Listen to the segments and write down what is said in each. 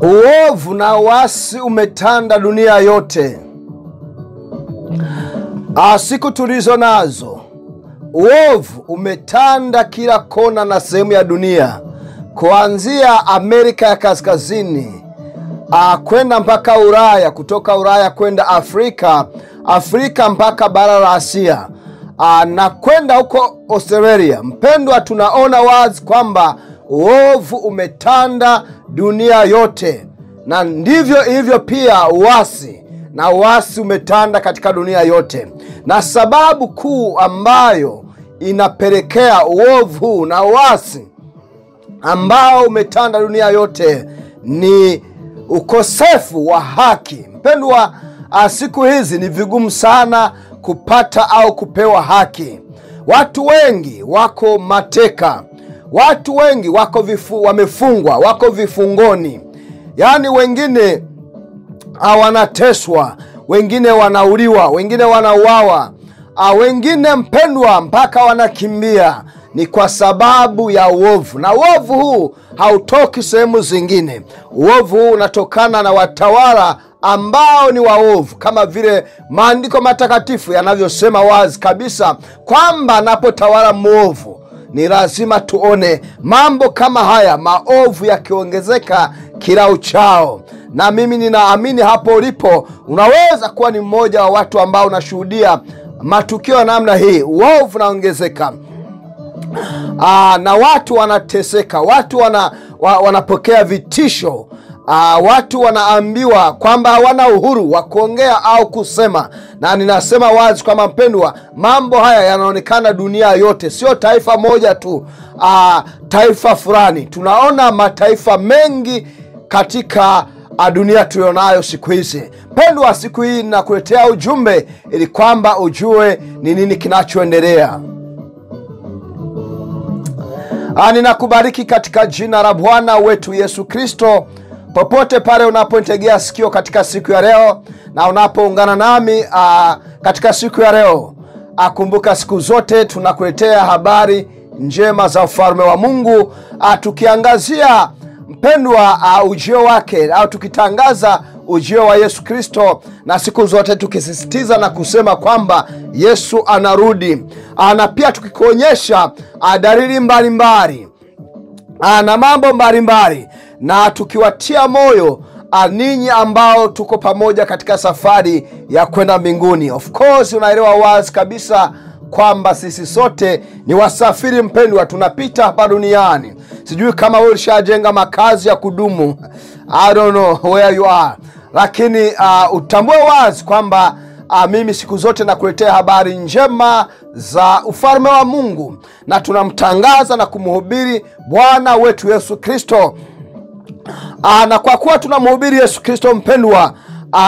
Uovu na uasi umetanda dunia yote. Siku tulizo nazo, uovu umetanda kila kona na sehemu ya dunia, kuanzia Amerika ya Kaskazini kwenda mpaka Ulaya, kutoka Ulaya kwenda Afrika mpaka bara la Asia, na kwenda huko Australia. Mpendwa, tunaona wazi kwamba uovu umetanda dunia yote, na ndivyo hivyo pia uasi umetanda katika dunia yote. Na sababu kuu ambayo inapelekea uovu na uasi ambao umetanda dunia yote ni ukosefu wa haki. Mpendwa, siku hizi ni vigumu sana kupata au kupewa haki. Watu wengi wako mateka, watu wengi wamefungwa, wako vifungoni. Yaani wengine wanateswa, wengine wanauliwa, wengine wanauawa, wengine mpendwa mpaka wanakimbia. Ni kwa sababu ya uovu, na uovu huu hautoki sehemu zingine. Uovu huu unatokana na watawala ambao ni waovu, kama vile maandiko matakatifu yanavyosema wazi kabisa kwamba anapotawala mwovu ni lazima tuone mambo kama haya maovu yakiongezeka kila uchao. Na mimi ninaamini hapo ulipo unaweza kuwa ni mmoja wa watu ambao unashuhudia matukio ya namna hii. Uovu unaongezeka, na watu wanateseka, watu wanapokea vitisho, watu wanaambiwa kwamba hawana uhuru wa kuongea au kusema. Na ninasema wazi kwamba mpendwa, mambo haya yanaonekana dunia yote, sio taifa moja tu, taifa fulani. Tunaona mataifa mengi katika dunia tulionayo siku hizi. Mpendwa, siku hii ninakuletea ujumbe ili kwamba ujue ni nini kinachoendelea. Ninakubariki katika jina la Bwana wetu Yesu Kristo, popote pale unapotegea sikio katika siku ya leo na unapoungana nami katika siku ya leo. Kumbuka siku zote tunakuletea habari njema za ufalme wa Mungu, tukiangazia mpendwa ujio wake, au tukitangaza ujio wa Yesu Kristo, na siku zote tukisisitiza na kusema kwamba Yesu anarudi, na pia tukikuonyesha dalili mbalimbali na mambo mbalimbali, na tukiwatia moyo ninyi ambao tuko pamoja katika safari ya kwenda mbinguni. Of course unaelewa wazi kabisa kwamba sisi sote ni wasafiri mpendwa, tunapita hapa duniani. Sijui kama wewe ulishajenga makazi ya kudumu, I don't know where you are, lakini utambue wazi kwamba mimi siku zote nakuletea habari njema za ufalme wa Mungu, na tunamtangaza na kumhubiri Bwana wetu Yesu Kristo. Na kwa kuwa tunamhubiri Yesu Kristo mpendwa,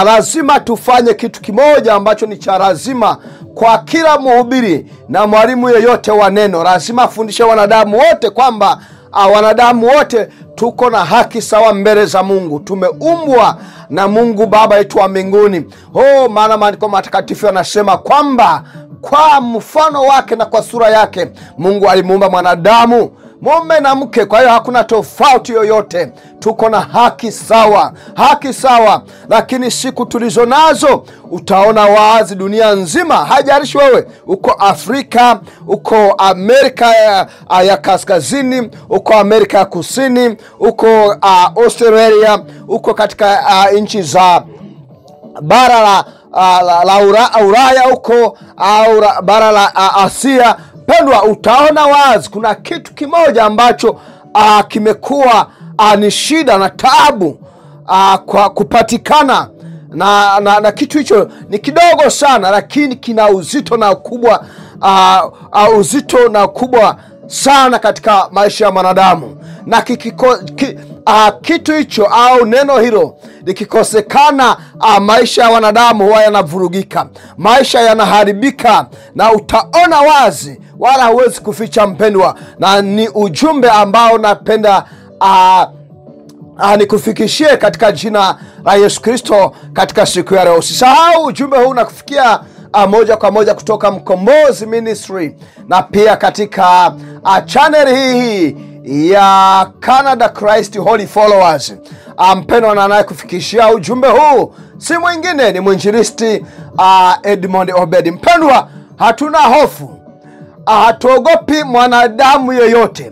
lazima tufanye kitu kimoja ambacho ni cha lazima kwa kila mhubiri na mwalimu yeyote wa neno. Lazima afundishe wanadamu wote kwamba wanadamu wote tuko na haki sawa mbele za Mungu. Tumeumbwa na Mungu Baba yetu wa mbinguni. Maana maandiko matakatifu yanasema kwamba kwa mfano wake na kwa sura yake Mungu alimuumba mwanadamu, mume na mke. Kwa hiyo hakuna tofauti yoyote, tuko na haki sawa. Lakini siku tulizo nazo utaona wazi dunia nzima, hajalishi wewe uko Afrika, uko Amerika ya Kaskazini, uko Amerika ya Kusini, uko Australia, uko katika nchi za bara la Ulaya, uko bara la Asia. Pendwa, utaona wazi kuna kitu kimoja ambacho kimekuwa ni shida na taabu kwa kupatikana, na kitu hicho ni kidogo sana, lakini kina uzito na ukubwa sana katika maisha ya mwanadamu. Na kitu hicho au neno hilo likikosekana, maisha ya wanadamu huwa yanavurugika, maisha yanaharibika, na utaona wazi, wala huwezi kuficha mpendwa. Na ni ujumbe ambao napenda nikufikishie katika jina la Yesu Kristo katika siku ya leo. Usisahau ujumbe huu unakufikia moja kwa moja kutoka Mkombozi Ministry, na pia katika channel hii ya Canada Christ Holy Followers. Mpendwa, na anayekufikishia ujumbe huu si mwingine ni mwinjilisti Edmond Obed. Mpendwa, hatuna hofu, hatuogopi mwanadamu yeyote,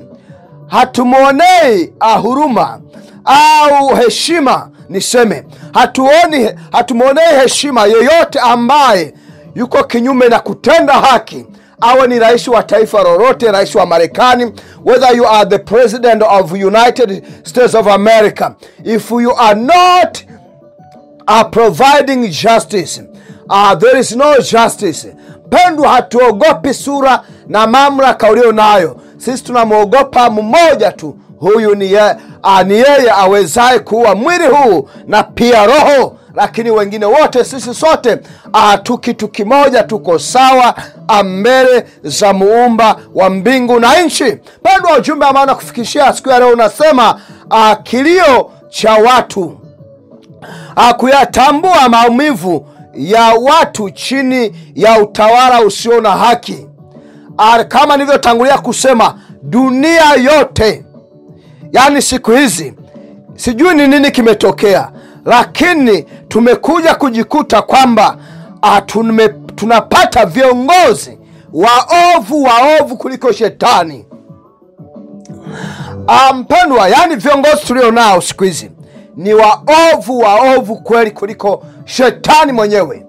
hatumuonei huruma au heshima. Niseme hatumuonei heshima yeyote ambaye yuko kinyume na kutenda haki, awe ni rais wa taifa lolote, rais wa Marekani, whether you are the president of United States of America. If you are not providing justice, there is no justice. Pendwa, hatuogopi sura na mamlaka ulio nayo. Sisi tunamwogopa mmoja tu. Huyu ni yeye awezaye kuua mwili huu na pia roho. Lakini wengine wote, sisi sote kitu kimoja, tuko sawa mbele za muumba wa mbingu na nchi. Pendwa, ujumbe ambao nakufikishia siku ya leo unasema kilio cha watu, kuyatambua maumivu ya watu chini ya utawala usio na haki. Kama nilivyotangulia kusema, dunia yote, yani siku hizi sijui ni nini kimetokea, lakini tumekuja kujikuta kwamba tunapata viongozi waovu kuliko shetani. Mpendwa, yani viongozi tulio nao siku hizi ni waovu kweli kuliko shetani mwenyewe.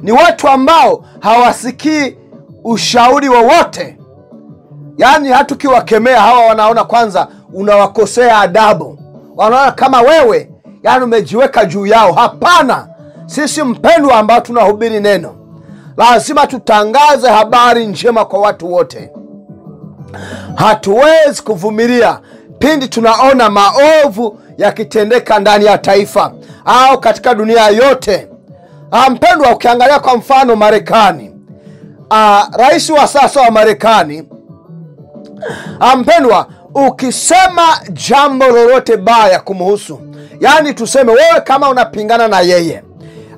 Ni watu ambao hawasikii ushauri wowote. Yani hata ukiwakemea hawa wanaona kwanza unawakosea adabu. Wanaona kama wewe yani umejiweka juu yao. Hapana. Sisi mpendwa ambao tunahubiri neno, lazima tutangaze habari njema kwa watu wote. Hatuwezi kuvumilia pindi tunaona maovu yakitendeka ndani ya taifa au katika dunia yote. Mpendwa, ukiangalia kwa mfano Marekani, rais wa sasa wa Marekani, mpendwa, ukisema jambo lolote baya kumhusu, yani tuseme wewe kama unapingana na yeye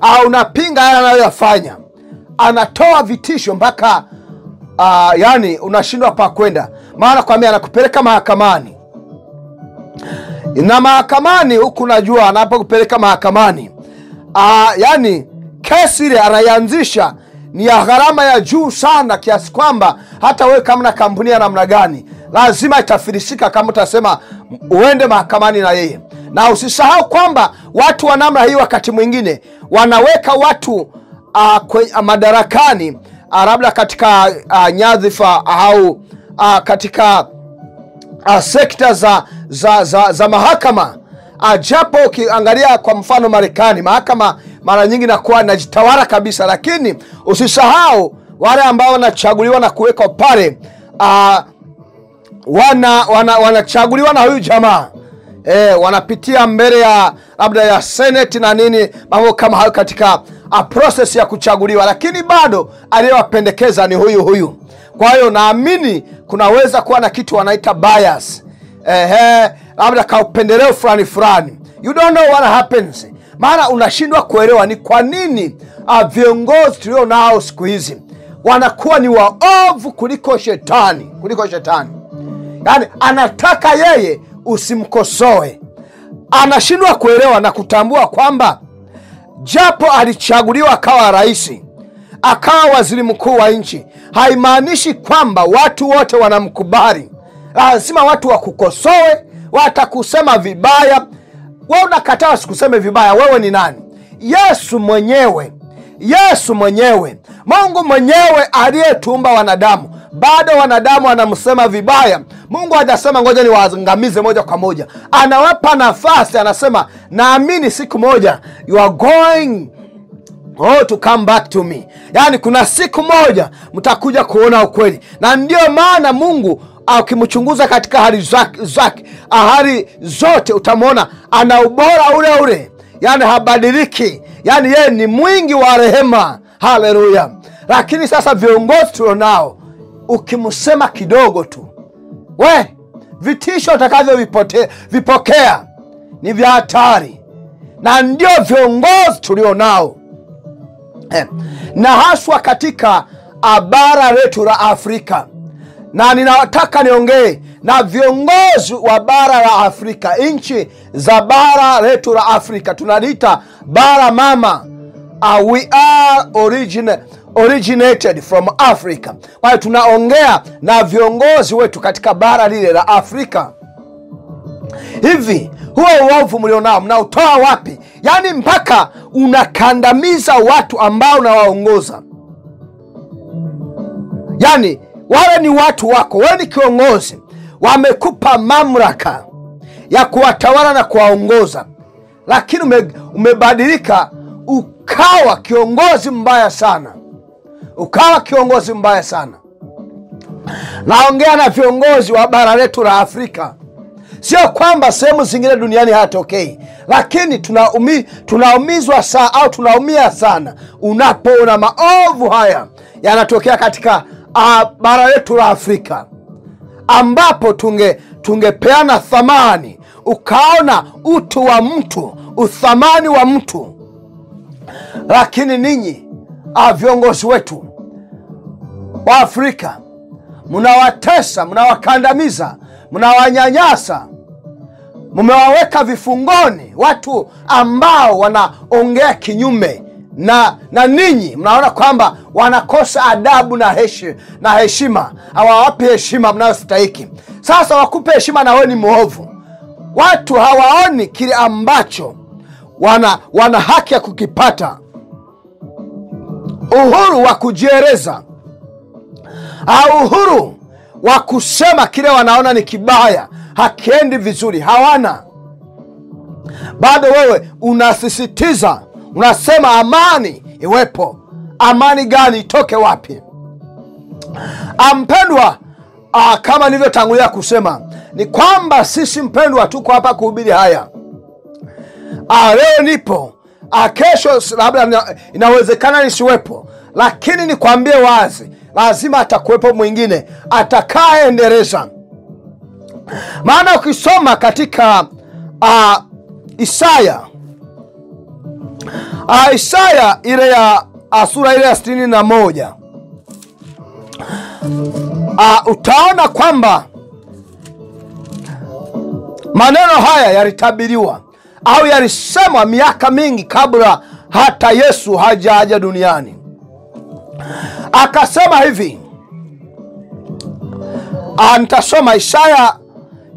au unapinga yale anayoyafanya, anatoa vitisho mpaka yani unashindwa pa kwenda. Maana kwambia anakupeleka mahakamani. Na mahakamani huku unajua anapokupeleka mahakamani, yani kesi ile anayanzisha ni ya gharama ya juu sana, kiasi kwamba hata wewe kama na kampuni ya namna gani lazima itafilisika kama utasema uende mahakamani na yeye. Na usisahau kwamba watu wa namna hii wakati mwingine wanaweka watu madarakani, labda katika nyadhifa au katika sekta za mahakama. Japo ukiangalia kwa mfano Marekani, mahakama mara nyingi nakuwa inajitawala kabisa, lakini usisahau wale ambao wanachaguliwa na kuwekwa pale, wanachaguliwa na huyu jamaa. Wanapitia mbele ya labda ya Senate na nini, mambo kama hayo katika process ya kuchaguliwa, lakini bado aliyewapendekeza ni huyu. Kwa hiyo naamini kunaweza kuwa na kitu wanaita bias, labda ka upendeleo fulani. You don't know what happens. Maana unashindwa kuelewa ni kwa nini viongozi tulio nao siku hizi wanakuwa ni waovu kuliko shetani. Yani anataka yeye usimkosoe. Anashindwa kuelewa na kutambua kwamba japo alichaguliwa akawa rais, akawa waziri mkuu wa nchi, haimaanishi kwamba watu wote wanamkubali. Lazima watu wakukosoe, watakusema vibaya. Wewe unakataa usikuseme vibaya, wewe ni nani? Yesu mwenyewe, Mungu mwenyewe aliyetumba wanadamu, bado wanadamu wanamsema vibaya. Mungu hajasema ngoja ni waangamize moja kwa moja. Anawapa nafasi, anasema naamini siku moja you are going to come back to me. Yani kuna siku moja mtakuja kuona ukweli. Na ndio maana Mungu ukimchunguza katika hali zote utamwona ana ubora ule. Yani habadiliki. Yani yeye ni mwingi wa rehema. Haleluya. Lakini sasa viongozi tulionao, ukimsema kidogo tu, vitisho utakavyo vipokea ni vya hatari. Na ndio viongozi tulionao, na haswa katika bara letu la Afrika. Na ninataka niongee na viongozi wa bara la Afrika, nchi za bara letu la Afrika, tunaliita bara mama. We are originated from Africa. Kwa hiyo tunaongea na viongozi wetu katika bara lile la Afrika. Hivi huo uovu mlionao mnautoa wapi? Yaani mpaka unakandamiza watu ambao unawaongoza. Yaani wale ni watu wako, wewe ni kiongozi, wamekupa mamlaka ya kuwatawala na kuwaongoza, lakini umebadilika ukawa kiongozi mbaya sana. Ukawa kiongozi mbaya sana. Naongea na viongozi wa bara letu la Afrika. Sio kwamba sehemu zingine duniani hatokei, lakini tunaumizwa sana au tunaumia sana unapoona maovu haya yanatokea katika bara letu la Afrika, ambapo tungepeana thamani, ukaona utu wa mtu, uthamani wa mtu. Lakini ninyi viongozi wetu wa Afrika mnawatesa, mnawakandamiza, mnawanyanyasa, mmewaweka vifungoni watu ambao wanaongea kinyume na ninyi. Mnaona kwamba wanakosa adabu na heshima, hawawapi heshima mnayostahili. Sasa wakupe heshima na wewe ni mwovu. Watu hawaoni kile ambacho wana haki ya kukipata. Uhuru wa kujieleza, au uhuru wa kusema kile wanaona ni kibaya, hakiendi vizuri, hawana. Bado wewe unasisitiza, unasema amani iwepo. Amani gani? Itoke wapi? Mpendwa, kama nilivyotangulia kusema, ni kwamba sisi mpendwa tuko hapa kuhubiri haya. Leo nipo, kesho labda inawezekana nisiwepo, lakini nikwambie wazi, lazima atakuwepo mwingine atakayendeleza. Maana ukisoma katika Isaya ile ya sura ile ya 61, utaona kwamba maneno haya yalitabiriwa au yalisemwa miaka mingi kabla hata Yesu hajaja duniani. Akasema hivi, nitasoma Isaya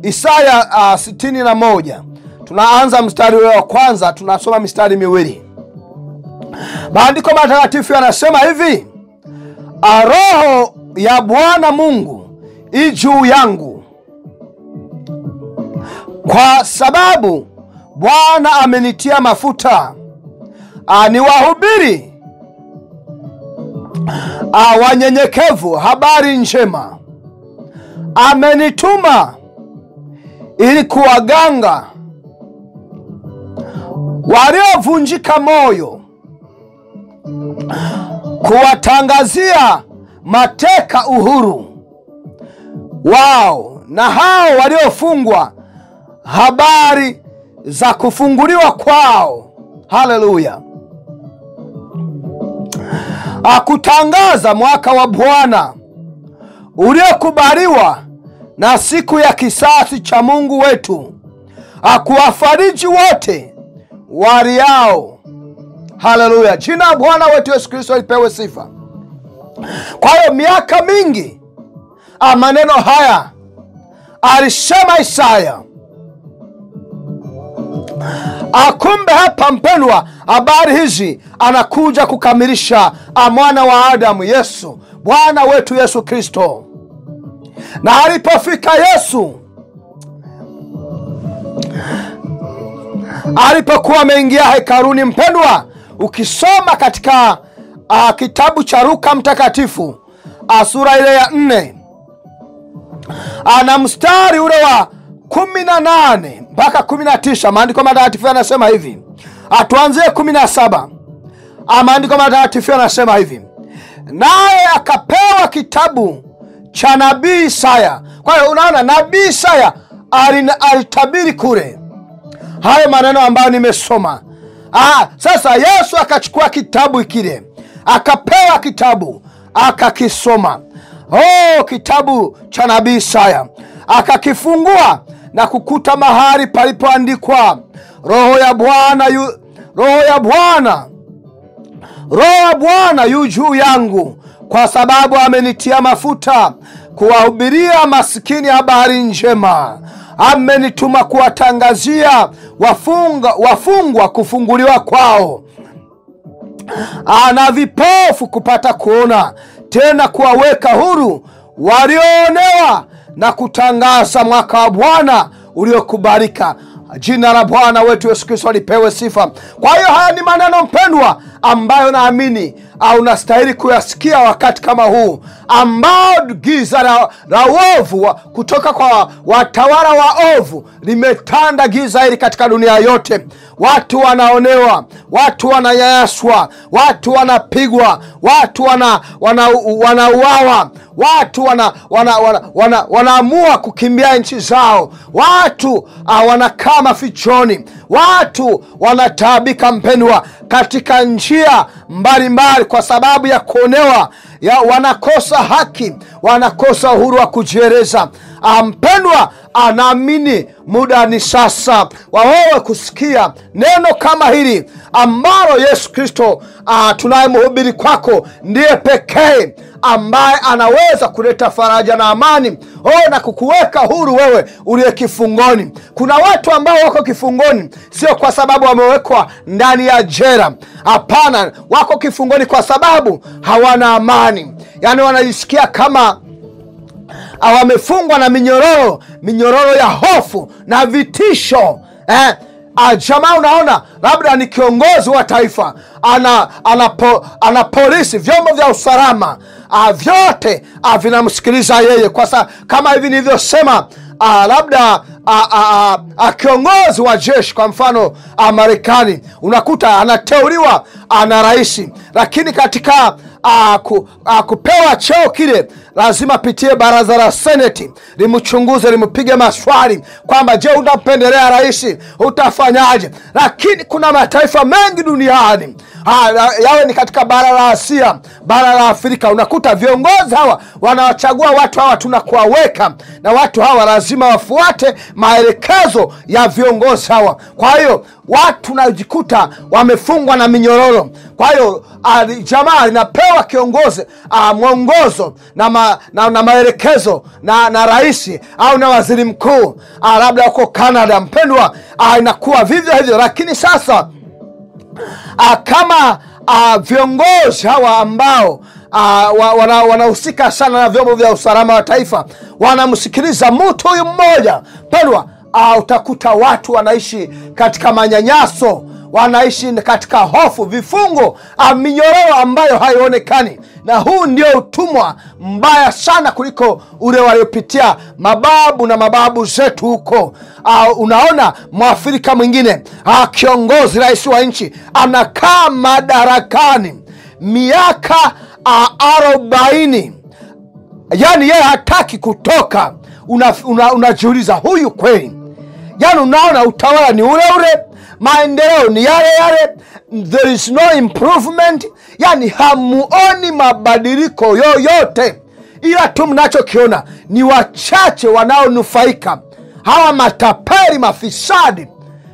61. Tunaanza mstari wa kwanza, tunasoma mistari miwili. Maandiko matakatifu yanasema hivi: Roho ya Bwana Mungu i juu yangu, kwa sababu Bwana amenitia mafuta niwahubiri wanyenyekevu habari njema. Amenituma ili kuwaganga waliovunjika moyo, kuwatangazia mateka uhuru wao, na hao waliofungwa habari za kufunguliwa kwao. Haleluya! Akutangaza mwaka wa Bwana uliokubaliwa na siku ya kisasi cha Mungu wetu, akuwafariji wote waliao. Haleluya! Jina Bwana wetu Yesu Kristo lipewe sifa. Kwa hiyo miaka mingi maneno haya alisema Isaya. Kumbe hapa mpendwa, habari hizi anakuja kukamilisha mwana wa Adamu, Yesu, Bwana wetu Yesu Kristo. Na alipofika Yesu, alipokuwa ameingia hekaluni, mpendwa, ukisoma katika kitabu cha Luka mtakatifu sura ile ya 4 ana mstari ule wa 18 mpaka 19, maandiko matakatifu yanasema hivi. Tuanzie 17. Maandiko matakatifu yanasema hivi: naye akapewa kitabu cha nabii Isaya. Kwa hiyo unaona, nabii Isaya alitabiri kule hayo maneno ambayo nimesoma. Sasa Yesu akachukua kitabu kile, akapewa kitabu, akakisoma. Kitabu cha nabii Isaya. akakifungua na kukuta mahali palipoandikwa, Roho ya Bwana yu juu yangu, kwa sababu amenitia mafuta kuwahubiria masikini habari njema. Amenituma kuwatangazia wafungwa kufunguliwa kwao, na vipofu kupata kuona, tena kuwaweka huru walioonewa, na kutangaza mwaka wa Bwana uliokubalika. Jina la Bwana wetu Yesu Kristo lipewe sifa. Kwa hiyo haya ni maneno mpendwa, ambayo naamini unastahili kuyasikia wakati kama huu, ambao giza la uovu kutoka kwa watawala wa ovu limetanda giza hili katika dunia yote. Watu wanaonewa, watu wananyanyaswa, watu wanapigwa, watu wanauawa, watu wanaamua kukimbia nchi zao, watu wanakaa mafichoni, watu wanataabika mpendwa, katika njia mbalimbali kwa sababu ya kuonewa, wanakosa haki, wanakosa uhuru wa kujieleza. Mpendwa, anaamini muda ni sasa wa wewe kusikia neno kama hili ambalo Yesu Kristo tunayemhubiri kwako ndiye pekee ambaye anaweza kuleta faraja na amani na kukuweka huru wewe uliye kifungoni. Kuna watu ambao wako kifungoni sio kwa sababu wamewekwa ndani ya jela. Hapana, wako kifungoni kwa sababu hawana amani. Yaani wanajisikia kama wamefungwa na minyororo ya hofu na vitisho. Jamaa, unaona, labda ni kiongozi wa taifa, ana polisi, vyombo vya usalama, vyote vinamsikiliza yeye. Kwa kama hivi nilivyosema, labda kiongozi wa jeshi, kwa mfano Marekani, unakuta anateuliwa na rais, lakini katika kupewa cheo kile lazima pitie baraza la Seneti, limchunguze, limpige maswali kwamba je, unampendelea rais, utafanyaje? Lakini kuna mataifa mengi duniani, yawe ni katika bara la Asia, bara la Afrika, unakuta viongozi hawa wanawachagua watu hawa tunakuwaweka, na watu hawa lazima wafuate maelekezo ya viongozi hawa. Kwa hiyo watu tunajikuta wamefungwa na minyororo. Kwa hiyo jamaa linapewa kiongozi mwongozo na maelekezo na rais au na waziri mkuu, labda huko Canada mpendwa, inakuwa vivyo hivyo. Lakini sasa kama viongozi hawa ambao wanahusika sana na vyombo vya usalama wa taifa wanamsikiliza mtu huyu mmoja mpendwa, utakuta watu wanaishi katika manyanyaso, wanaishi katika hofu, vifungo, minyororo ambayo haionekani. Na huu ndio utumwa mbaya sana kuliko ule waliopitia mababu na mababu zetu huko. Unaona, Mwafrika mwingine, kiongozi, rais wa nchi, anakaa madarakani miaka 40, yani yeye hataki kutoka. Unajiuliza, huyu kweli? Yani unaona utawala ni ule ule, maendeleo ni yale yale, there is no improvement. Yani hamuoni mabadiliko yoyote, ila tu mnachokiona ni wachache wanaonufaika, hawa matapeli, mafisadi.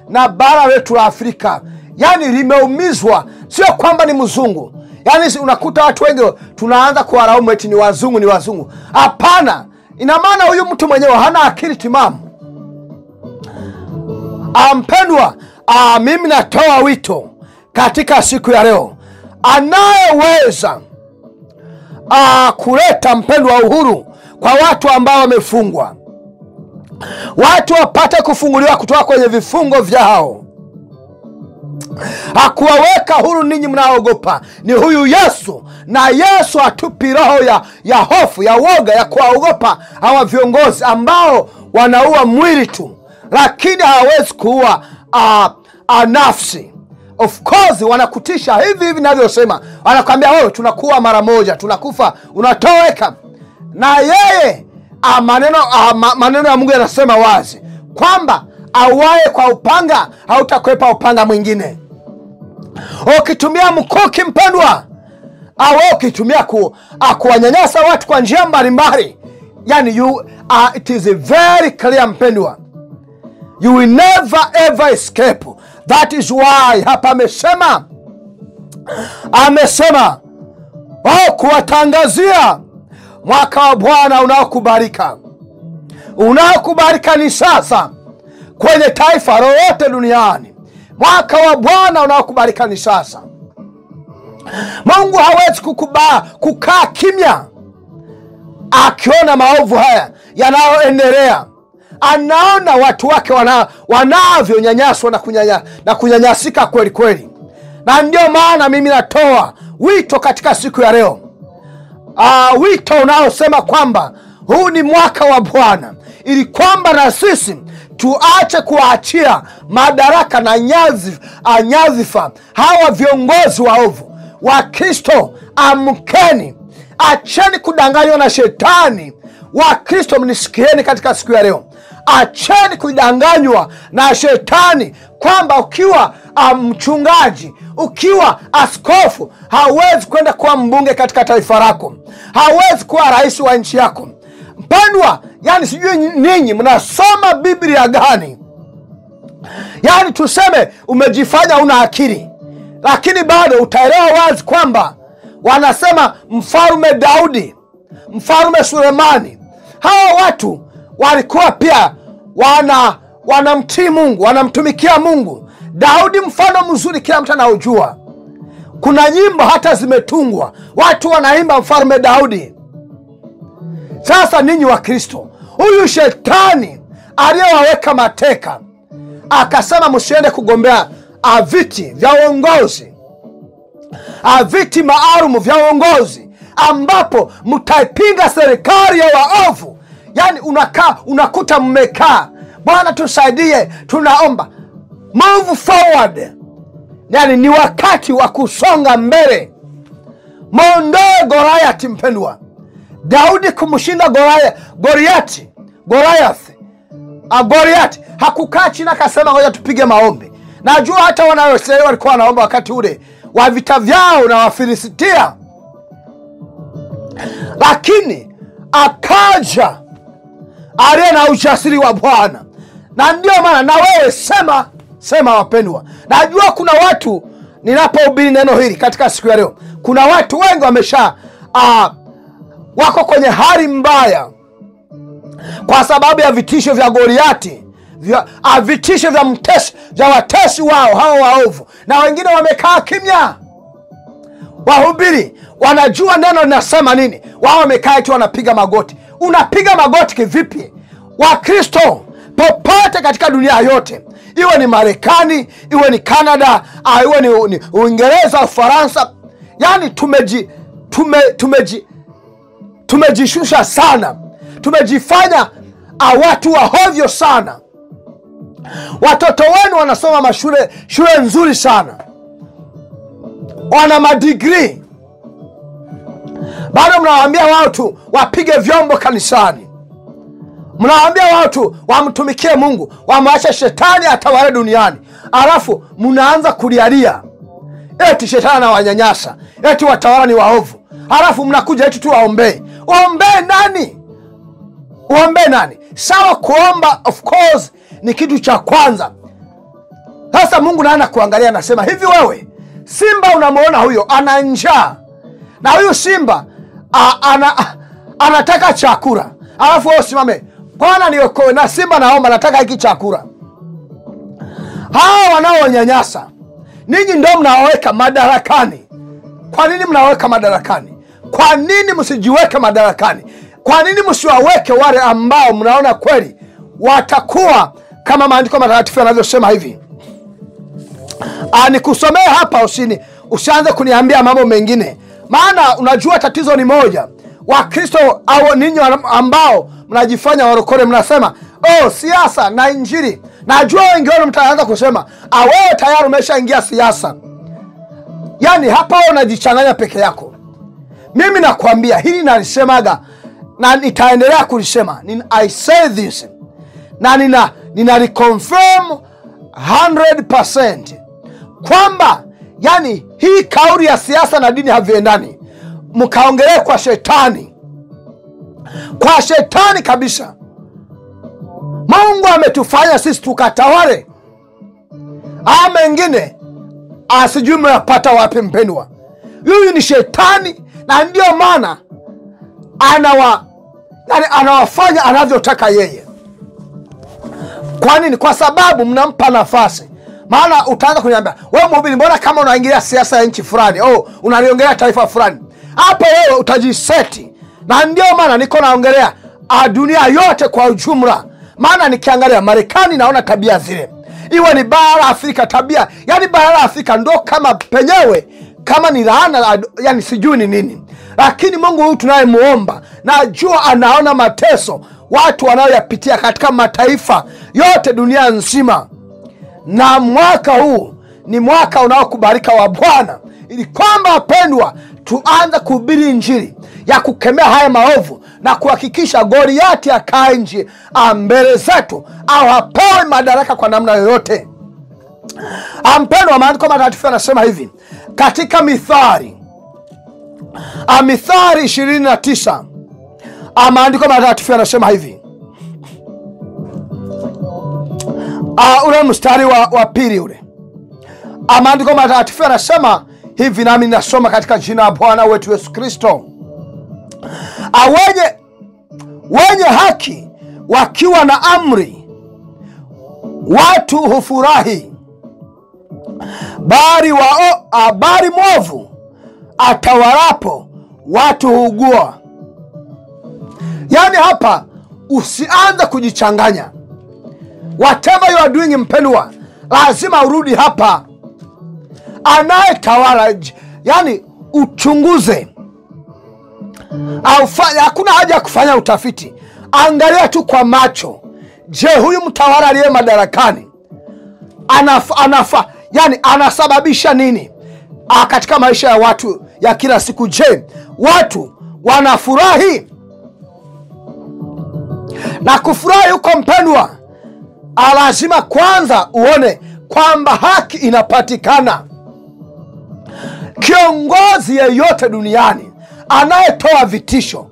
Na bara letu la Afrika yani limeumizwa, sio kwamba ni mzungu. Yani unakuta watu wengi tunaanza kuwalaumu eti ni wazungu. Hapana, ina maana huyu mtu mwenyewe hana akili timamu. Mpendwa, mimi natoa wito katika siku ya leo, anayeweza kuleta mpendwa uhuru kwa watu ambao wamefungwa, watu wapate kufunguliwa kutoka kwenye vifungo vyao, kuwaweka huru ninyi mnaogopa, ni huyu Yesu. Na Yesu atupi roho ya hofu, ya woga, ya kuwaogopa hawa viongozi ambao wanaua mwili tu, lakini hawawezi kuua nafsi. Of course wanakutisha hivi ninavyosema, wanakwambia wewe tunakuwa mara moja, tunakufa, unatoweka. Na yeye maneno ya Mungu yanasema wazi kwamba auaye kwa upanga hautakwepa upanga mwingine. Ukitumia mkuki mpendwa, au ukitumia kuwanyanyasa watu kwa njia mbalimbali, Yani it is very clear mpendwa, you will never ever escape. That is why hapa amesema kuwatangazia mwaka wa Bwana unaokubalika. Unaokubalika ni sasa kwenye taifa lolote duniani. Mwaka wa Bwana unaokubalika ni sasa. Mungu hawezi kukaa kimya akiona maovu haya yanayoendelea. Anaona watu wake wanavyonyanyaswa na kunyanyasika kweli kweli. Na ndio maana mimi natoa wito katika siku ya leo. Wito unaosema kwamba huu ni mwaka wa Bwana, ili kwamba na sisi tuache kuachia madaraka na nyadhifa hawa viongozi waovu. Wa Kristo, amkeni, acheni kudanganywa na shetani. Wa Kristo, mnisikieni katika siku ya leo. Acheni kudanganywa na shetani kwamba ukiwa mchungaji, ukiwa askofu, hauwezi kwenda kuwa mbunge katika taifa lako, hauwezi kuwa rais wa nchi yako. Mpendwa, yani sijui ninyi mnasoma Biblia gani? Yani tuseme umejifanya una akili, lakini bado utaelewa wazi kwamba wanasema mfalme Daudi, mfalme Sulemani, hawa watu walikuwa pia wanamtii Mungu, wanamtumikia Mungu. Daudi mfano mzuri, kila mtu anaujua. Kuna nyimbo hata zimetungwa, watu wanaimba mfalme Daudi. Sasa ninyi wa Kristo, huyu shetani aliyewaweka mateka akasema msiende kugombea viti vya uongozi, viti maalum vya uongozi ambapo mtaipinga serikali ya waovu. Yani unakuta mmekaa, Bwana tusaidie, tunaomba. Move forward. Yani ni wakati wa kusonga mbele. Muondoe Goliathi mpendwa. Daudi kumshinda Goliathi hakukaa chini akasema ngoja tupige maombi. Najua hata wanaoisraeli walikuwa wanaomba wakati ule wa vita vyao na Wafilistia, lakini akaja aliye na ujasiri wa Bwana. Na ndio maana na wewe sema wapendwa. Najua kuna watu, ninapohubiri neno hili katika siku ya leo, kuna watu wengi wako kwenye hali mbaya kwa sababu ya vitisho vya Goliathi, vitisho vya watesi wao hao waovu. Na wengine wamekaa kimya. Wahubiri wanajua neno linasema nini, wao wamekaa tu wanapiga magoti. Unapiga magoti kivipi? Wakristo popote katika dunia yote, iwe ni Marekani, iwe ni Canada, iwe ni Uingereza, Ufaransa, yani tumejishusha sana. Tumejifanya watu wahovyo sana. Watoto wenu wanasoma shule nzuri sana, wana madigrii, bado mnawaambia watu wapige vyombo kanisani. Mnawaambia watu wamtumikie Mungu, wamwache shetani atawale duniani. Alafu mnaanza kulialia eti shetani anawanyanyasa, eti watawala ni waovu. Alafu mnakuja eti tu waombee. Waombee nani? Uombee nani? Sawa, kuomba of course ni kitu cha kwanza. Sasa Mungu naye anakuangalia, anasema hivi, wewe simba unamuona huyo ana njaa, na huyu simba anataka chakula, alafu wewe usimame, Bwana niokoe, na simba naomba nataka hiki chakula. Hao wanaonyanyasa ninyi ndio mnawaweka madarakani. Kwa nini mnawaweka madarakani? Kwa nini msijiweke madarakani? Kwa nini msiwaweke wale ambao mnaona kweli watakuwa kama maandiko matakatifu yanavyosema hivi? Nikusomea hapa, usianze kuniambia mambo mengine. Maana unajua tatizo ni moja. Wakristo au ninyi ambao mnajifanya warokole, mnasema siasa na injili. Najua wengi wenu mtaanza kusema wewe tayari umeshaingia siasa. Yani hapa unajichanganya peke yako. Mimi nakwambia hili nalisemaga na nitaendelea kulisema. I say this na nina reconfirm 100% kwamba yani hii kauli ya siasa na dini haviendani. Mkaongelee kwa shetani. kwa shetani kabisa. Mungu ametufanya sisi tukatawale. Mengine asijui mnapata wapi mpendwa. Huyu ni shetani, na ndio maana anawafanya anavyotaka yeye. Kwa nini? Kwa sababu mnampa nafasi. Maana utaanza kuniambia, wewe mhubiri, mbona kama unaingilia siasa ya nchi fulani, unaliongelea taifa fulani? Hapo wewe utajiseti. Na ndio maana niko naongelea dunia yote kwa ujumla. Maana nikiangalia Marekani naona tabia zile. Iwe ni bara la Afrika, tabia. Yani bara la Afrika ndo kama penyewe, kama ni laana, yani sijui ni nini. Lakini Mungu huyu tunayemuomba, najua anaona mateso watu wanaoyapitia katika mataifa yote dunia nzima. Na mwaka huu ni mwaka unaokubalika wa Bwana, ili kwamba wapendwa, tuanze kuhubiri injili ya kukemea haya maovu na kuhakikisha Goliati akae nje mbele zetu, au hapewi madaraka kwa namna yoyote. Mpendwa, maandiko matakatifu yanasema hivi katika Mithali 29. Maandiko matakatifu yanasema hivi, ule mstari wa pili ule. Maandiko matakatifu yanasema hivi, nami nasoma katika jina la Bwana wetu Yesu Kristo. Wenye haki wakiwa na amri, watu hufurahi, bali mwovu atawalapo, watu huugua. Yani hapa usianze kujichanganya. Whatever you are doing, mpendwa, lazima urudi hapa. Anayetawala, yani uchunguze. Hakuna haja ya kufanya utafiti. Angalia tu kwa macho. Je, huyu mtawala aliye madarakani yani anasababisha nini katika maisha ya watu ya kila siku? Je, watu wanafurahi? Na kufurahi huko, mpendwa, lazima kwanza uone kwamba haki inapatikana. Kiongozi yeyote duniani anayetoa vitisho,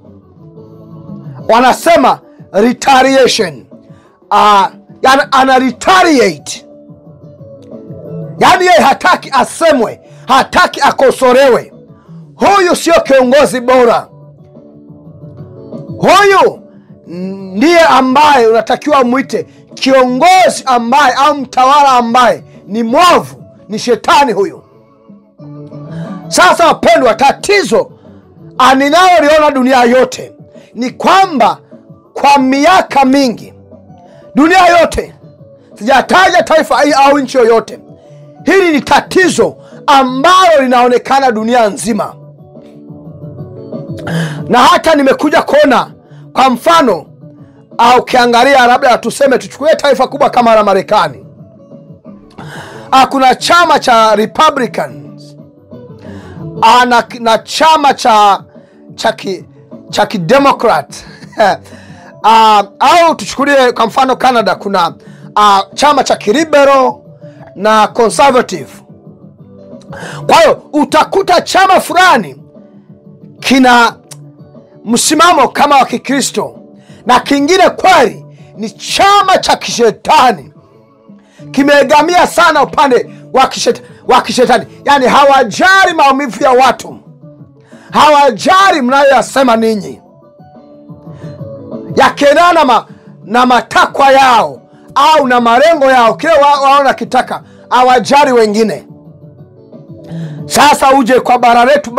wanasema retaliation, yani ana retaliate. Yani yeye hataki asemwe, hataki akosolewe. Huyu sio kiongozi bora. Huyu ndiye ambaye unatakiwa mwite kiongozi ambaye, au mtawala ambaye ni mwovu, ni shetani huyu. Sasa wapendwa, tatizo ninaloliona dunia yote ni kwamba kwa miaka mingi, dunia yote, sijataja taifa au nchi yoyote, hili ni tatizo ambalo linaonekana dunia nzima. Na hata nimekuja kuona, kwa mfano, au ukiangalia, labda tuseme tuchukue taifa kubwa kama la Marekani. Kuna chama cha Republicans na chama cha Democrat. Au tuchukulie kwa mfano Canada, kuna chama cha Liberal na Conservative. Kwa hiyo utakuta chama fulani kina msimamo kama wa Kikristo, na kingine kweli ni chama cha kishetani, kimeegamia sana upande wa kishetani. Yani hawajali maumivu ya watu, hawajali mnayoyasema ninyi, yakiendana na matakwa yao au na malengo yao, kile waona kitaka, hawajali wengine. Sasa uje kwa bara letu,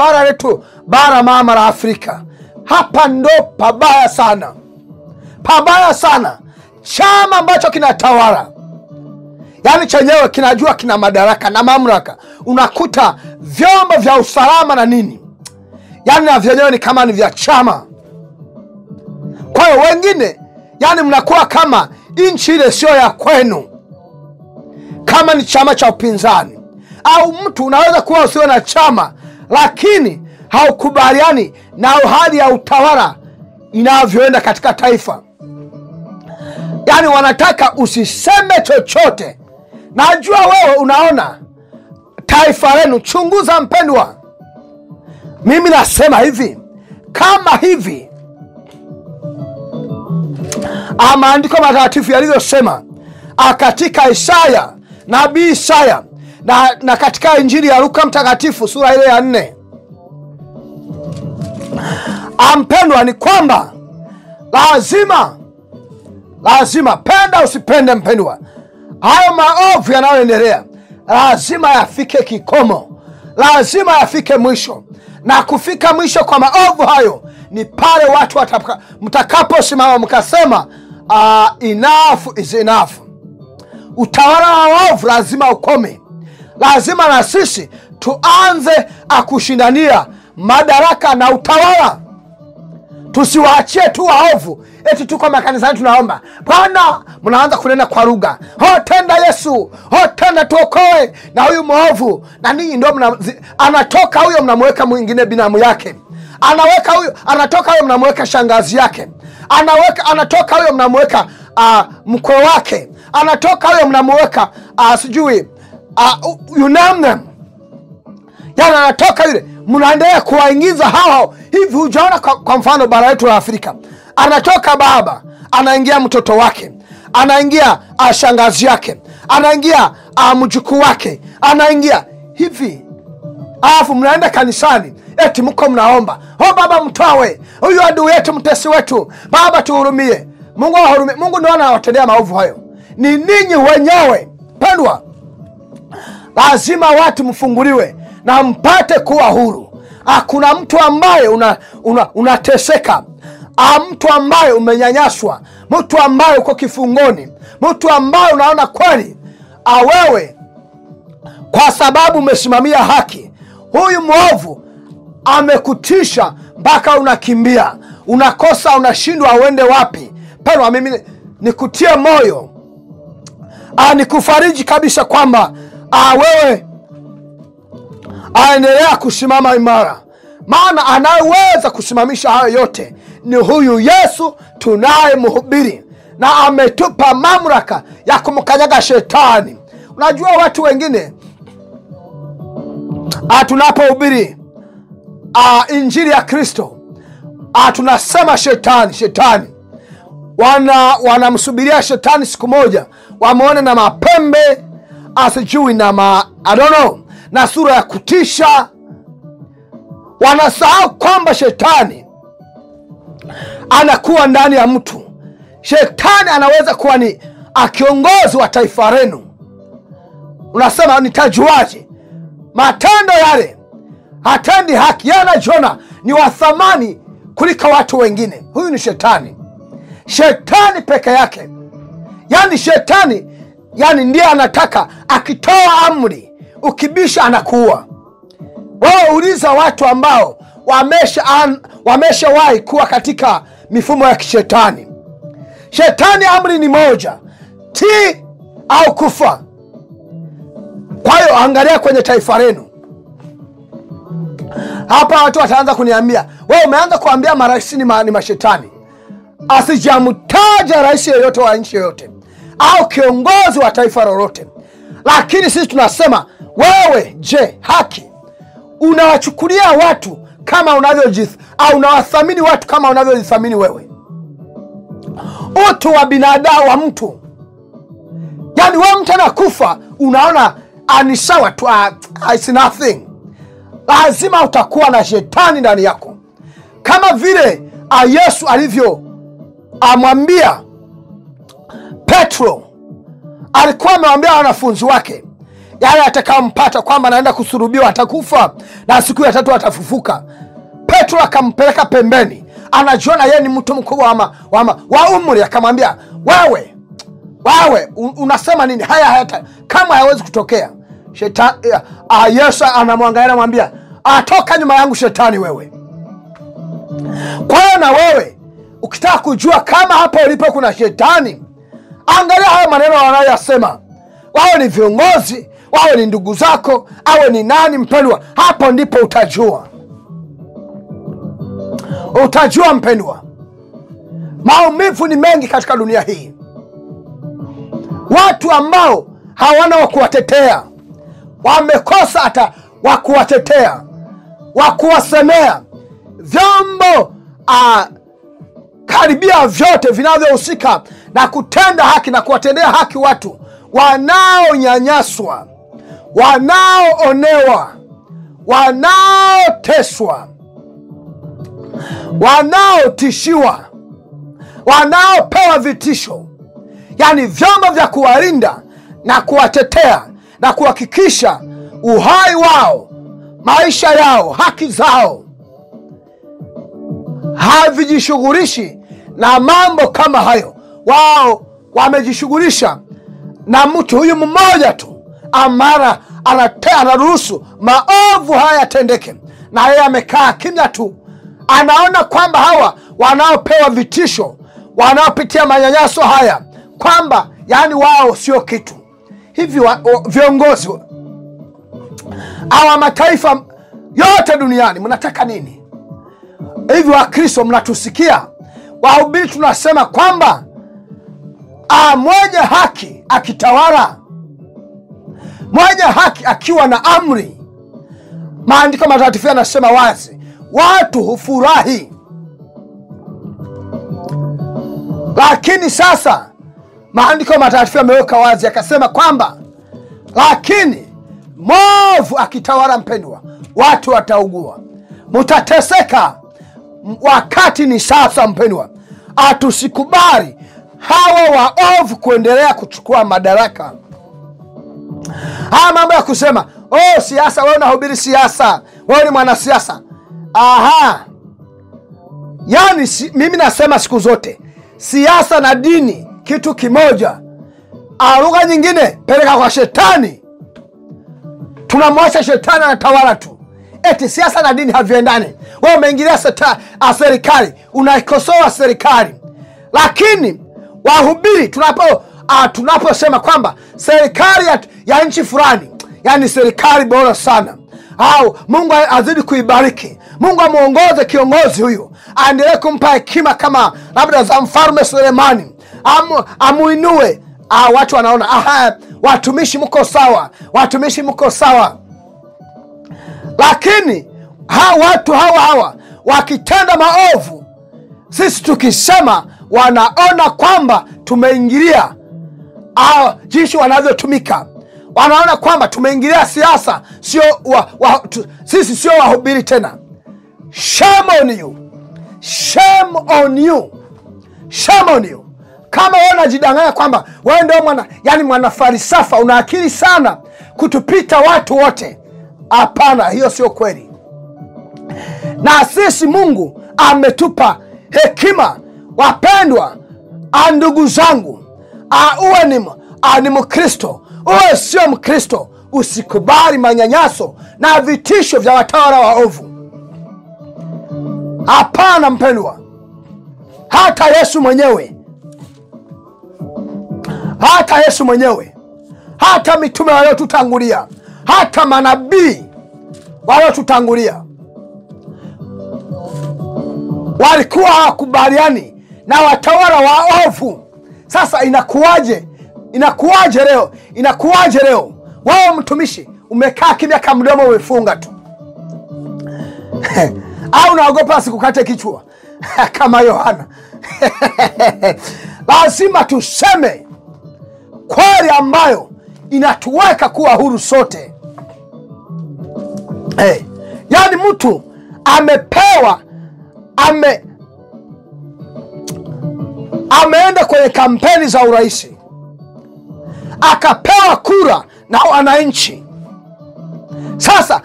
bara mama la Afrika. Hapa ndo pabaya sana. Chama ambacho kinatawala, yani chenyewe kinajua kina madaraka na mamlaka. Unakuta vyombo vya usalama na nini, yani na vyenyewe ni kama ni vya chama. Kwa hiyo wengine, yani mnakuwa kama nchi ile sio ya kwenu, kama ni chama cha upinzani. Au mtu unaweza kuwa usio na chama, lakini haukubaliani na hali ya utawala inavyoenda katika taifa. Yani wanataka usiseme chochote. Najua wewe unaona taifa lenu. Chunguza mpendwa. Mimi nasema hivi, kama hivi maandiko matakatifu yalivyosema katika Isaya, nabii Isaya, na katika Injili ya Luka mtakatifu sura ile ya 4. Mpendwa, ni kwamba lazima penda usipende mpendwa, hayo maovu yanayoendelea lazima yafike kikomo, lazima yafike mwisho. Na kufika mwisho kwa maovu hayo ni pale watu mtakaposimama mkasema enough is enough. Utawala wa maovu lazima ukome. Lazima na sisi tuanze kushindania madaraka na utawala. Tusiwaachie tu waovu eti tuko makanisani tunaomba, Bwana, mnaanza kunena kwa lugha, tenda Yesu, tenda tuokoe na huyu mwovu, na ninyi ndio anatoka huyo mnamweka mwingine binamu yake, anatoka huyo mnamweka shangazi yake, anatoka huyo mnamweka mkwe wake, anatoka huyo mnamweka sijui you name them. Yana anatoka yule, mnaendelea kuwaingiza hao. Hivi hujaona kwa mfano bara letu la Afrika, anatoka baba, anaingia mtoto wake, anaingia shangazi yake, anaingia mjukuu wake, anaingia hivi. Alafu mnaenda kanisani eti mko mnaomba, Baba mtoe huyu adui yetu, mtesi wetu, Baba tuhurumie. Mungu ahurumie. Mungu ndio anawatendea maovu hayo, ni ninyi wenyewe. Pendwa, lazima watu mfunguliwe na mpate kuwa huru. Kuna mtu ambaye unateseka, mtu ambaye umenyanyaswa, mtu ambaye uko kifungoni, mtu ambaye unaona kweli wewe kwa sababu umesimamia haki, huyu mwovu amekutisha mpaka unakimbia, unakosa, unashindwa uende wapi. Pero mimi nikutie moyo, nikufariji kabisa kwamba wewe aendelea kusimama imara, maana anayeweza kusimamisha hayo yote ni huyu Yesu tunaye mhubiri, na ametupa mamlaka ya kumkanyaga shetani. Unajua watu wengine tunapohubiri injili ya Kristo tunasema shetani, wanamsubiria shetani siku moja wamuone na mapembe asijui na I don't know, na sura ya kutisha. Wanasahau kwamba shetani anakuwa ndani ya mtu. Shetani anaweza kuwa ni kiongozi wa taifa lenu. Unasema nitajuaje? Matendo yale, hatendi haki, anajiona ni wa thamani kuliko watu wengine. Huyu ni shetani. Shetani peke yake. Shetani ndiye anataka, akitoa amri ukibisha anakuua. Wao uliza watu ambao wameshawahi kuwa katika mifumo ya kishetani. Shetani amri ni moja, tii au kufa. Kwa hiyo angalia kwenye taifa lenu. Hapa watu wataanza kuniambia, wewe umeanza kuambia marais ni mashetani. Asijamtaja rais yoyote wa nchi yoyote au kiongozi wa taifa lolote. Lakini sisi tunasema, wewe je, haki unawachukulia watu kama au unawathamini watu kama unavyojithamini wewe? Utu wa binadamu wa mtu, wewe mtu anakufa unaona ni sawa tu, it's nothing. Lazima utakuwa na shetani ndani yako, kama vile Yesu alivyo amwambia Petro. Alikuwa amewambia wanafunzi wake yale atakayompata, kwamba anaenda kusurubiwa, atakufa na siku ya 3 atafufuka. Petro akampeleka pembeni, anajiona yeye ni mtu mkubwa wa umri, akamwambia, wewe unasema nini? Haya kama hayawezi kutokea. Yesu anamwangalia, anamwambia, toka nyuma yangu shetani wewe. Kwa hiyo na wewe ukitaka kujua kama hapo ulipo kuna shetani, angalia haya maneno wanayosema. Wao ni viongozi, wao ni ndugu zako, awe ni nani mpendwa, hapo ndipo utajua mpendwa. Maumivu ni mengi katika dunia hii. Watu ambao hawana wa kuwatetea, wamekosa hata wa kuwatetea, wa kuwasemea. Vyombo karibia vyote vinavyohusika na kutenda haki na kuwatendea haki watu wanaonyanyaswa, wanaoonewa, wanaoteswa, wanaotishiwa, wanaopewa vitisho. Yani vyombo vya kuwalinda na kuwatetea na kuhakikisha uhai wao, maisha yao, haki zao havijishughulishi na mambo kama hayo. Wao wamejishughulisha na mtu huyu mmoja tu, amara anaruhusu maovu haya yatendeke, na yeye amekaa kimya tu. Anaona kwamba hawa wanaopewa vitisho, wanaopitia manyanyaso haya, kwamba yani wao sio kitu. Hivi viongozi hawa mataifa yote duniani mnataka nini? Hivi Wakristo mnatusikia? Wahubiri tunasema kwamba mwenye haki akitawala, mwenye haki akiwa na amri, maandiko matakatifu yanasema wazi, watu hufurahi. Lakini sasa maandiko matakatifu yameweka wazi, akasema kwamba lakini mwovu akitawala, mpendwa, watu wataugua, mutateseka. Wakati ni sasa, mpendwa. Atusikubali hawa waovu kuendelea kuchukua madaraka. Haya mambo ya kusema siasa, wewe unahubiri siasa, wewe ni mwanasiasa. Yani mimi nasema siku zote siasa na dini kitu kimoja. Lugha nyingine peleka kwa shetani. Tunamwacha shetani anatawala tu. Eti siasa na dini haviendani. Wewe umeingilia serikali, unaikosoa serikali. Lakini wahubiri tunaposema kwamba serikali ya nchi fulani, yani serikali bora sana, au Mungu azidi kuibariki, Mungu amuongoze kiongozi huyu, aendelee kumpa hekima kama labda za Mfalme Sulemani, amuinue, watu wanaona watumishi mko sawa, watumishi mko sawa. Lakini watu hawa wakitenda maovu, sisi tukisema wanaona kwamba tumeingilia jinsi wanavyotumika. Wanaona kwamba tumeingilia siasa, sisi sio wahubiri tena. Shame on you. Shame on you. Shame on you. Kama wewe unajidanganya kwamba wewe ndio mwana falsafa, una akili sana kutupita watu wote, hapana, hiyo sio kweli. Na sisi Mungu ametupa hekima. Wapendwa, ndugu zangu, uwe ni Mkristo, uwe sio Mkristo, usikubali manyanyaso na vitisho vya watawala waovu. Hapana mpendwa. Hata Yesu mwenyewe, hata mitume waliotutangulia, hata manabii waliotutangulia, walikuwa hawakubaliani na watawala waovu. Sasa inakuwaje leo? Wao mtumishi umekaa kimya, kama mdomo umefunga tu. Au unaogopa sikukate kichwa kama Yohana? Lazima tuseme kweli ambayo inatuweka kuwa huru sote. Yani mtu ameenda kwenye kampeni za urais, akapewa kura na wananchi. Sasa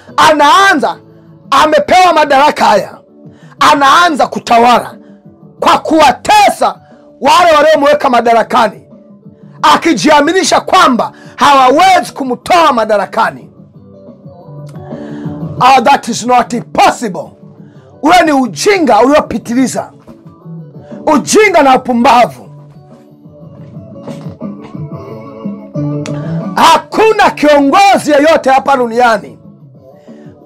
amepewa madaraka haya, anaanza kutawala kwa kuwatesa wale waliomweka madarakani, akijiaminisha kwamba hawawezi kumtoa madarakani. That is not possible. Ule ni ujinga uliopitiliza, ujinga na upumbavu. Hakuna kiongozi yeyote hapa duniani,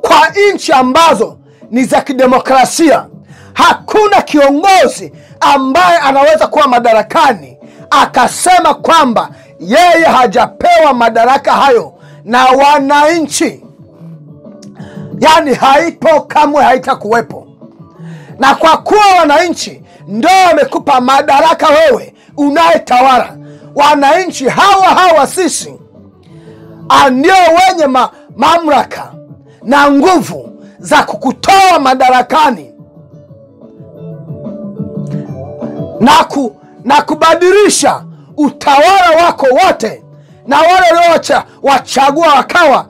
kwa nchi ambazo ni za kidemokrasia, hakuna kiongozi ambaye anaweza kuwa madarakani akasema kwamba yeye hajapewa madaraka hayo na wananchi. Yani haipo, kamwe haitakuwepo. Na kwa kuwa wananchi ndio amekupa madaraka wewe unayetawala. Wananchi hawa sisi ndio wenye mamlaka na nguvu za kukutoa madarakani na kubadilisha utawala wako wote, na wale wote wachagua wakawa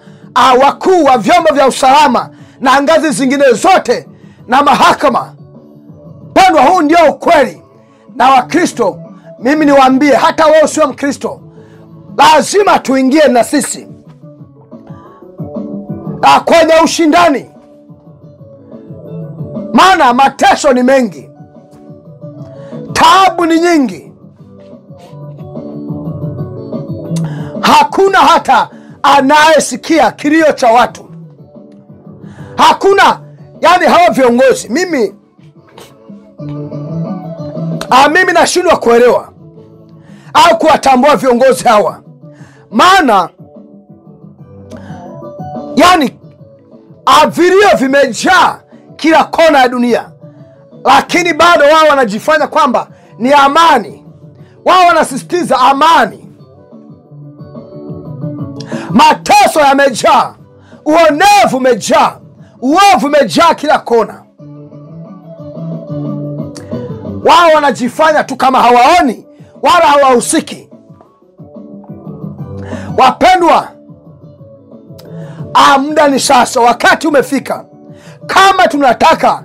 wakuu wa vyombo vya usalama na ngazi zingine zote na mahakama. Pendwa, huu ndio ukweli. Na Wakristo, mimi niwaambie, hata wewe sio Mkristo, lazima tuingie na sisi kwenye ushindani, maana mateso ni mengi, taabu ni nyingi. Hakuna hata anayesikia kilio cha watu. Hakuna, yani hawa viongozi, mimi nashindwa kuelewa au kuwatambua viongozi hawa. Maana yani vilio vimejaa kila kona ya dunia, lakini bado wao wanajifanya kwamba ni amani. Wao wanasisitiza amani. Mateso yamejaa, uonevu umejaa, uovu umejaa kila kona. Wao wanajifanya tu kama hawaoni wala hawahusiki. Wapendwa, muda ni sasa, wakati umefika. Kama tunataka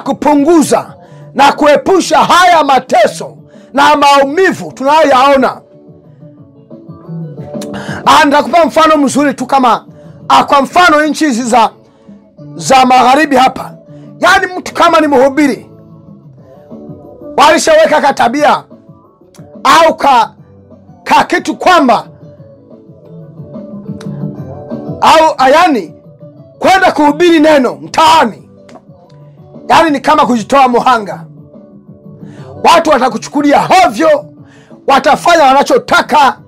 kupunguza na kuepusha haya mateso na maumivu tunayoyaona, nitakupa mfano mzuri tu. Kama kwa mfano nchi hizi za magharibi hapa, yani mtu kama ni mhubiri, walishaweka katabia au ka kitu kwamba au yani kwenda kuhubiri neno mtaani, yani ni kama kujitoa muhanga. Watu watakuchukulia hovyo, watafanya wanachotaka.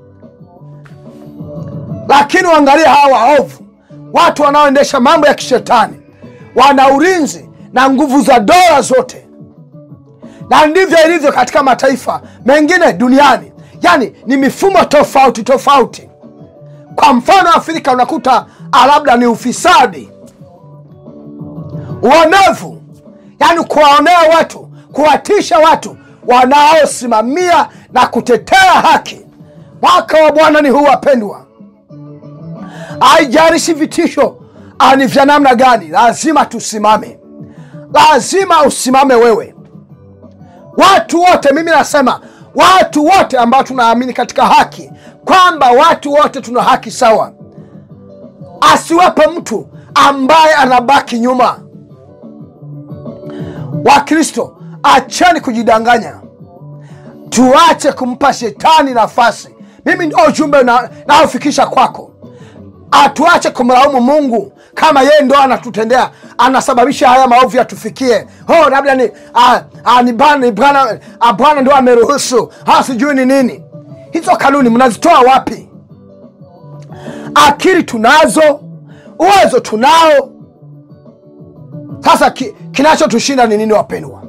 Lakini uangalie hawa waovu, watu wanaoendesha mambo ya kishetani, wana ulinzi na nguvu za dola zote. Na ndivyo ilivyo katika mataifa mengine duniani, yani ni mifumo tofauti tofauti. Kwa mfano Afrika unakuta labda ni ufisadi, uonevu, yani kuwaonea watu, kuwatisha watu wanaosimamia na kutetea haki. Mwaka wa Bwana ni huu, wapendwa. Haijalishi vitisho ni vya namna gani, lazima tusimame. Lazima usimame wewe. Watu wote, mimi nasema watu wote ambao tunaamini katika haki, kwamba watu wote tuna haki sawa. Asiwepo mtu ambaye anabaki nyuma. Wakristo, acheni kujidanganya. Tuache kumpa shetani nafasi. Mimi ndio ujumbe naofikisha kwako. Tuache kumlaumu Mungu kama yeye ndo anatutendea, anasababisha haya maovu yatufikie. Labda ni Bwana ndo ameruhusu, sijui ni nini. Hizo kanuni mnazitoa wapi? Akili tunazo, uwezo tunao. Sasa kinachotushinda ni nini, wapendwa?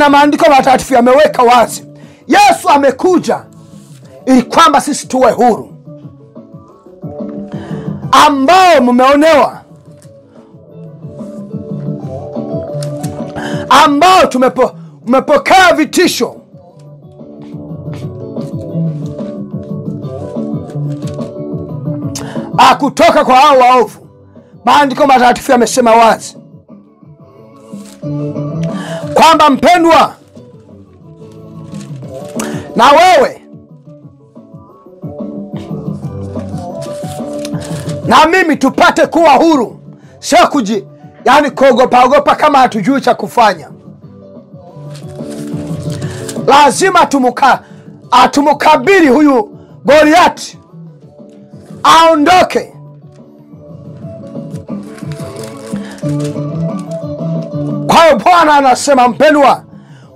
Maandiko matakatifu yameweka wazi. Yesu amekuja ili kwamba sisi tuwe huru. Ambao mmeonewa, ambao tumepokea vitisho, kutoka kwa hao waovu, maandiko matakatifu yamesema wazi kwamba, mpendwa, na wewe na mimi tupate kuwa huru, sio yani kuogopa kama hatujui cha kufanya. Lazima tumukabili huyu Goliati, aondoke. Kwa hiyo Bwana anasema, mpendwa,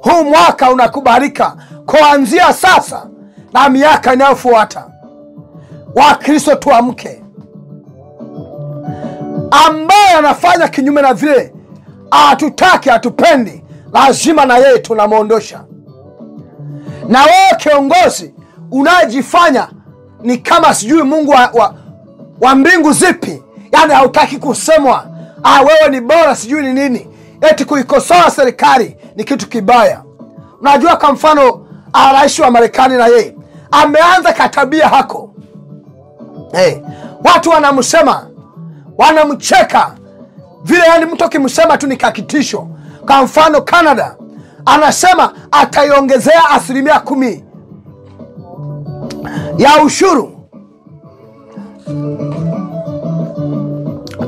huu mwaka unakubalika kuanzia sasa na miaka inayofuata. Wakristo, tuamke. Ambaye anafanya kinyume na vile hatutaki, hatupendi, lazima na yeye tunamwondosha. Na wewe kiongozi unajifanya ni kama sijui Mungu wa mbingu zipi, yani hautaki kusemwa, wewe ni bora sijui ni nini, eti kuikosoa serikali ni kitu kibaya. Unajua kwa mfano rais wa Marekani na yeye ameanza katabia hako. Watu wanamsema, wanamcheka vile, yani mtu kimsema tu ni kakitisho. Kwa mfano Canada anasema ataiongezea 10% ya ushuru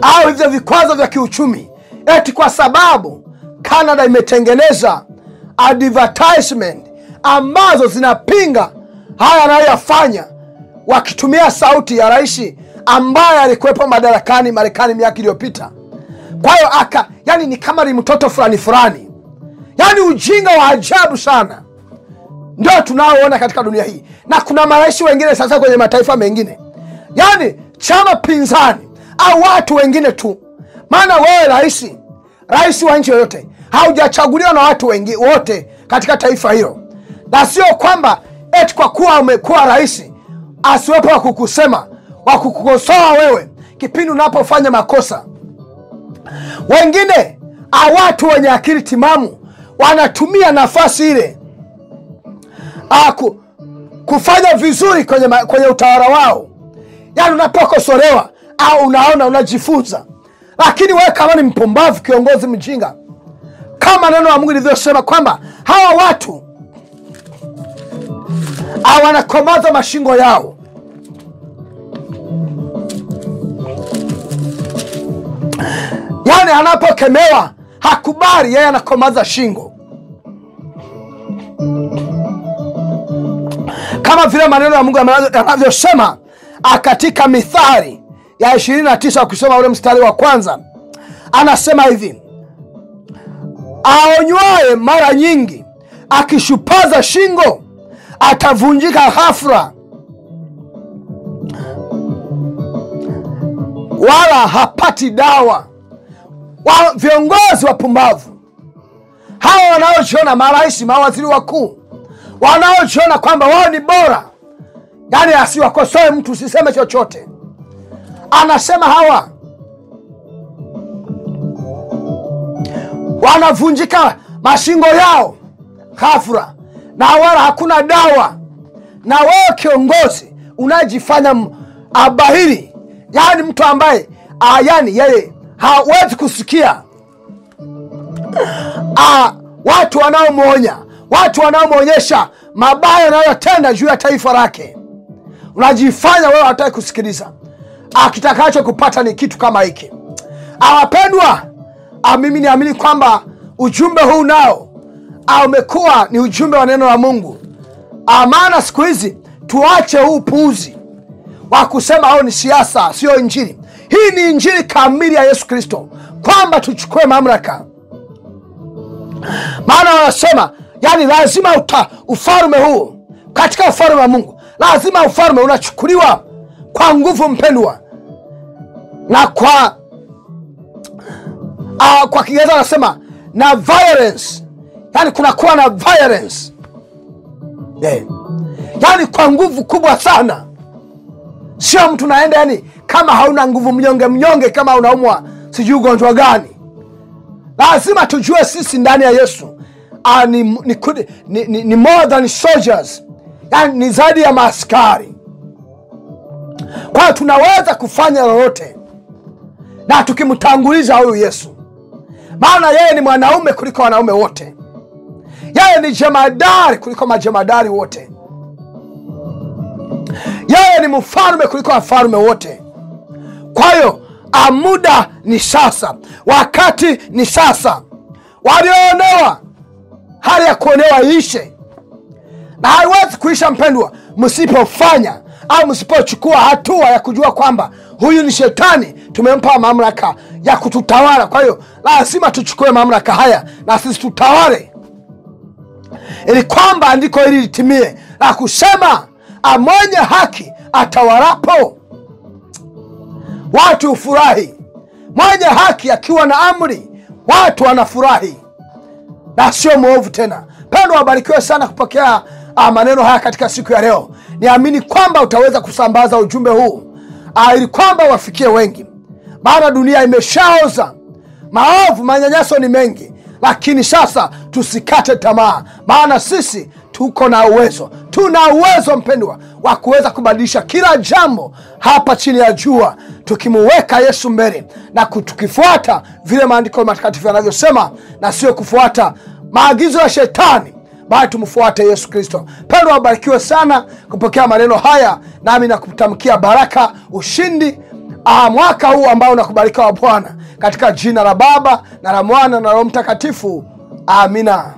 au hivyo vikwazo vya kiuchumi, eti kwa sababu Canada imetengeneza advertisement ambazo zinapinga haya anayoyafanya, wakitumia sauti ya rais ambaye alikuwepo madarakani Marekani miaka iliyopita. Kwa hiyo yani ni kama ni mtoto fulani, yani ujinga wa ajabu sana ndio tunaoona katika dunia hii. Na kuna marais wengine sasa kwenye mataifa mengine, yani chama pinzani au watu wengine tu. Maana wewe rais wa nchi yoyote haujachaguliwa na watu wengi wote katika taifa hilo, na sio kwamba eti kwa kuwa umekuwa rais asiwepo wa kukusema, wa kukukosoa wewe kipindi unapofanya makosa. Wengine watu wenye akili timamu wanatumia nafasi ile kufanya vizuri kwenye utawala wao. Yani unapokosolewa au unaona unajifunza, lakini wewe kama ni mpumbavu, kiongozi mjinga, kama neno la Mungu lilivyosema kwamba hawa watu wanakomaza mashingo yao. Yani anapokemewa hakubali, yeye anakomaza shingo. Kama vile maneno ya Mungu yanavyosema katika Mithali ya 29, ukisoma ule mstari wa kwanza, anasema hivi: aonywaye mara nyingi akishupaza shingo atavunjika ghafla, wala hapati dawa. Viongozi wapumbavu hawa wanaojiona marais, mawaziri wakuu, wanaojiona kwamba wao ni bora, yani asiwakosoe mtu, usiseme chochote. Anasema hawa wanavunjika mashingo yao ghafla, na wala hakuna dawa. Na wewe kiongozi unajifanya bahiri, yani mtu ambaye yani yeye hawezi kusikia watu wanaomuonya, watu wanaomuonyesha mabaya anayotenda juu ya taifa lake. Unajifanya wewe hataki kusikiliza. Kitakacho kupata ni kitu kama hiki. Wapendwa, mimi niamini kwamba ujumbe huu nao umekuwa ni ujumbe wa neno la Mungu. Maana siku hizi tuache huu puuzi wa kusema ni siasa, sio injili. Hii ni injili kamili ya Yesu Kristo, kwamba tuchukue mamlaka. Maana wanasema yani lazima ufalme huu, katika ufalme wa Mungu lazima ufalme unachukuliwa kwa nguvu, mpendwa. Na kwa Kiingereza wanasema na violence, yani kunakuwa na violence, yani kwa nguvu kubwa sana. Sio mtu naenda yani kama hauna nguvu, mnyonge kama unaumwa sijui ugonjwa gani. Lazima tujue sisi ndani ya Yesu ni more than soldiers, yani ni zaidi ya maaskari. Kwa hiyo tunaweza kufanya lolote na tukimtanguliza huyu Yesu. Maana yeye ni mwanaume kuliko wanaume wote, yeye ni jemadari kuliko majemadari wote, yeye ni mfalme kuliko wafalme wote. Kwa hiyo muda ni sasa, wakati ni sasa. Walioonewa hali ya kuonewa ishe, na haiwezi kuisha mpendwa msipofanya au msipochukua hatua ya kujua kwamba huyu ni shetani, tumempa mamlaka ya kututawala. Kwa hiyo lazima tuchukue mamlaka haya na sisi tutawale, ili kwamba andiko hili litimie na kusema mwenye haki atawalapo watu ufurahi. Mwenye haki akiwa na amri watu wanafurahi na sio mwovu tena. Pendwa, wabarikiwe sana kupokea maneno haya katika siku ya leo. Niamini kwamba utaweza kusambaza ujumbe huu ili kwamba wafikie wengi, maana dunia imeshaoza. Maovu, manyanyaso ni mengi, lakini sasa tusikate tamaa, maana sisi tuko na uwezo. Tuna uwezo mpendwa wa kuweza kubadilisha kila jambo hapa chini ya jua, tukimuweka Yesu mbele na tukifuata vile maandiko matakatifu yanavyosema, na sio kufuata maagizo ya shetani, bali tumfuate Yesu Kristo. Pendwa, wabarikiwe sana kupokea maneno haya, nami nakutamkia baraka, ushindi mwaka huu ambao unakubalika wa Bwana, katika jina la Baba na la Mwana na Roho Mtakatifu. Amina.